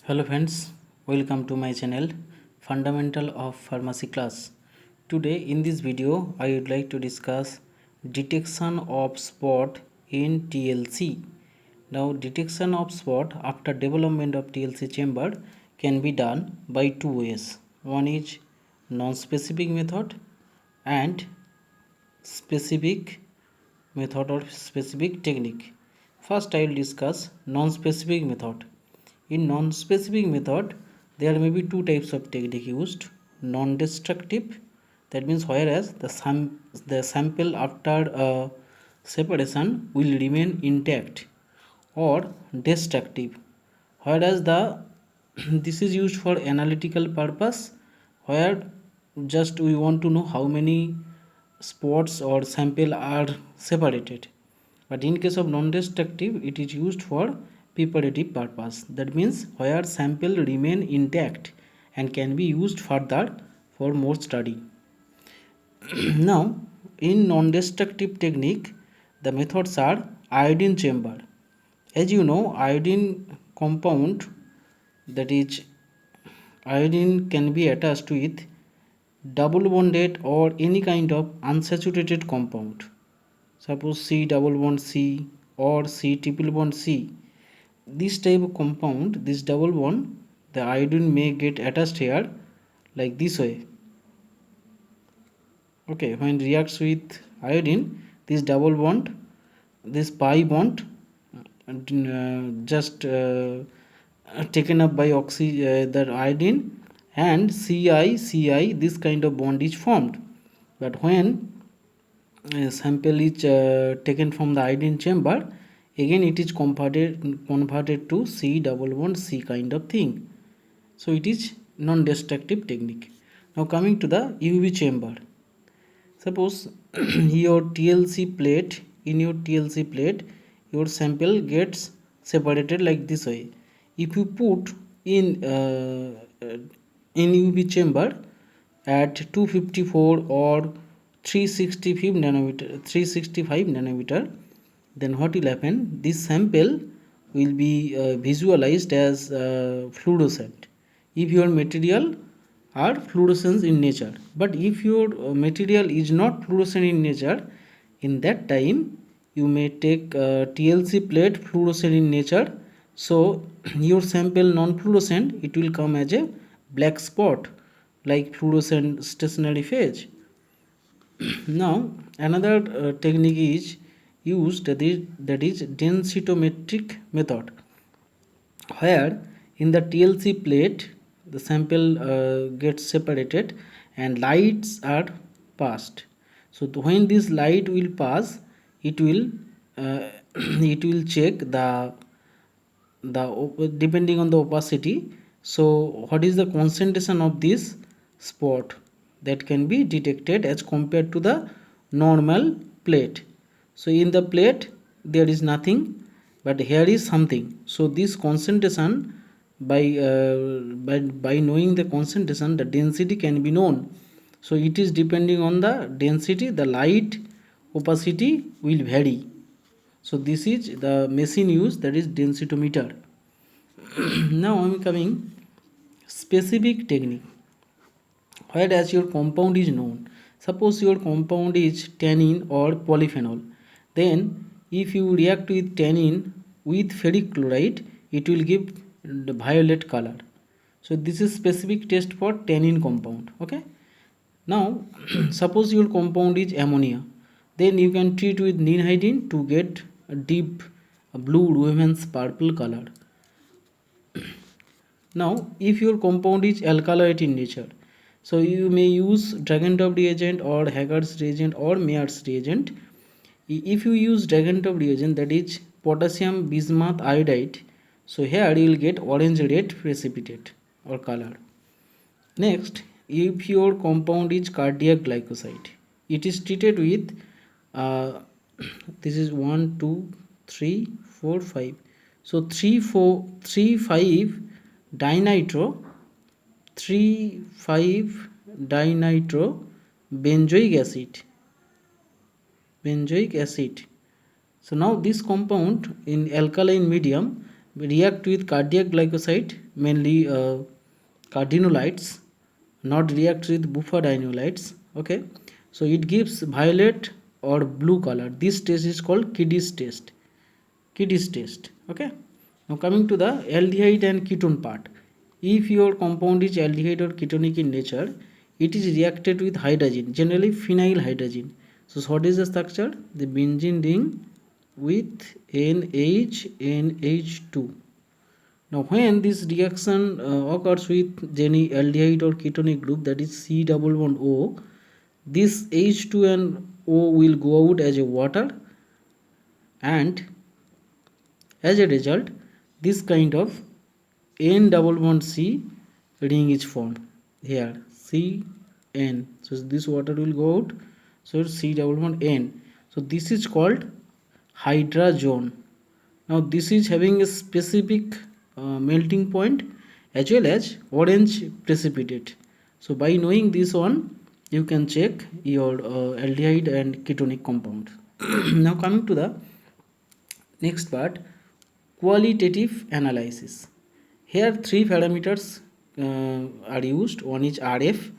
Hello friends, welcome to my channel Fundamental of Pharmacy class. Today in this video I would like to discuss detection of spot in TLC. Now detection of spot after development of TLC chamber can be done by two ways. One is non-specific method and specific method or specific technique. First I will discuss non-specific method. In non-specific method, there may be two types of technique used. Non-destructive, that means whereas the sample after separation will remain intact, or destructive, whereas the this is used for analytical purpose, where just we want to know how many spots or sample are separated. But in case of non-destructive, it is used for preparative purpose. That means where sample remain intact and can be used further for more study. Now, in non-destructive technique, the methods are iodine chamber. As you know, iodine compound, that is iodine, can be attached with double bonded or any kind of unsaturated compound. Suppose C double bond C or C triple bond C. This type of compound, this double bond, the iodine may get attached here like this way. Okay, when reacts with iodine, this double bond, this pi bond just taken up by the iodine, and Ci this kind of bond is formed. But when sample is taken from the iodine chamber, again it is converted to C double bond C kind of thing. So it is non-destructive technique. Now coming to the UV chamber. Suppose your TLC plate, in your TLC plate, your sample gets separated like this way. If you put in UV chamber at 254 or 365 nanometer, then what will happen? This sample will be visualized as fluorescent if your material are fluorescent in nature. But if your material is not fluorescent in nature, in that time you may take TLC plate fluorescent in nature. So your sample non-fluorescent, it will come as a black spot like fluorescent stationary phase. Now another technique is used, that is densitometric method, where in the TLC plate the sample gets separated and lights are passed. So when this light will pass, it will it will check the depending on the opacity. So what is the concentration of this spot that can be detected as compared to the normal plate. So in the plate there is nothing, but here is something. So this concentration, by knowing the concentration, the density can be known. So it is depending on the density, the light opacity will vary. So this is the machine used, that is densitometer. Now I am coming specific technique, whereas your compound is known. Suppose your compound is tannin or polyphenol, then if you react with tannin with ferric chloride, it will give the violet color. So this is specific test for tannin compound. Okay, now suppose your compound is ammonia, then you can treat with ninhydrin to get a deep blue Rubens purple color. Now if your compound is alkaloid in nature, so you may use Dragon-Top reagent or Hager's reagent or Mayer's reagent. If you use Dragon-Top reagent, that is potassium bismuth iodide, so here you will get orange red precipitate or color. Next, if your compound is cardiac glycoside, it is treated with this is 1 2 3 4 5, so 3 4 3 5 dinitro benzoic acid. So now this compound in alkaline medium react with cardiac glycoside, mainly cardenolites, not react with bufadienolites. Okay, so it gives violet or blue color. This test is called Kiddie's test. Kiddie's test. Okay, now coming to the aldehyde and ketone part. If your compound is aldehyde or ketonic in nature, it is reacted with hydrogen, generally phenyl hydrogen. So what is the structure? The benzene ring with NH2. Now when this reaction occurs with any aldehyde or ketonic group, that is C double bond O, this H2 and O will go out as a water, and as a result this kind of N double bond C ring is formed here, CN. So this water will go out, so it's C double bond N. So this is called hydrazone. Now this is having a specific melting point as well as orange precipitate. So by knowing this one, you can check your aldehyde and ketonic compound. Now coming to the next part, qualitative analysis. Here three parameters are used. One is RF,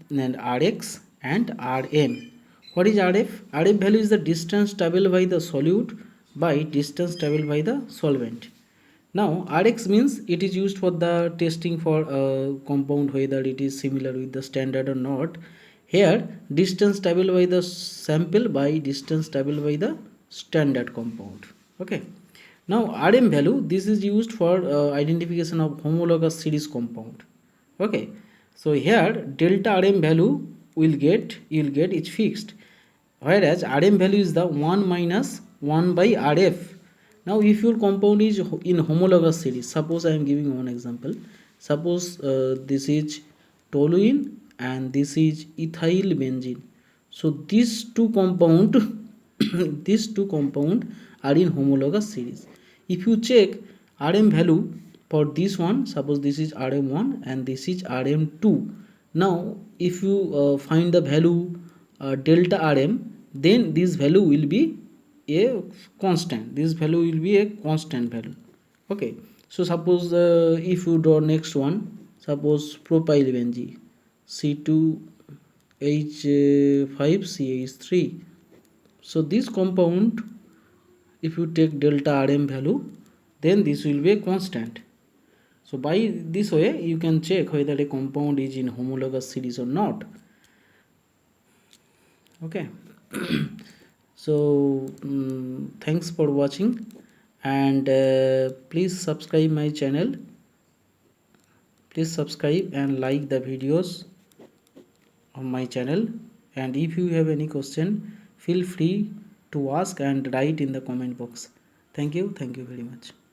then RX and RM. What is RF? RF value is the distance traveled by the solute by distance traveled by the solvent. Now RX means it is used for the testing for a compound whether it is similar with the standard or not. Here distance traveled by the sample by distance traveled by the standard compound. Okay. Now RM value, this is used for identification of homologous series compound. Okay. So here delta RM value you'll get is fixed, whereas RM value is the 1 minus 1 by RF. Now if your compound is in homologous series, suppose I am giving one example. Suppose this is toluene and this is ethyl benzene. So these two compound these two compound are in homologous series. If you check RM value for this one, suppose this is RM1 and this is RM2. Now if you find the value delta RM, then this value will be a constant. This value will be a constant value. Okay, so suppose if you draw next one, suppose propyl benzene C2H5CH3. so this compound, if you take delta RM value, then this will be a constant. So by this way you can check whether a compound is in homologous series or not. Okay. So thanks for watching, and please subscribe my channel. Please subscribe and like the videos on my channel, and if you have any question, feel free to ask and write in the comment box. Thank you very much.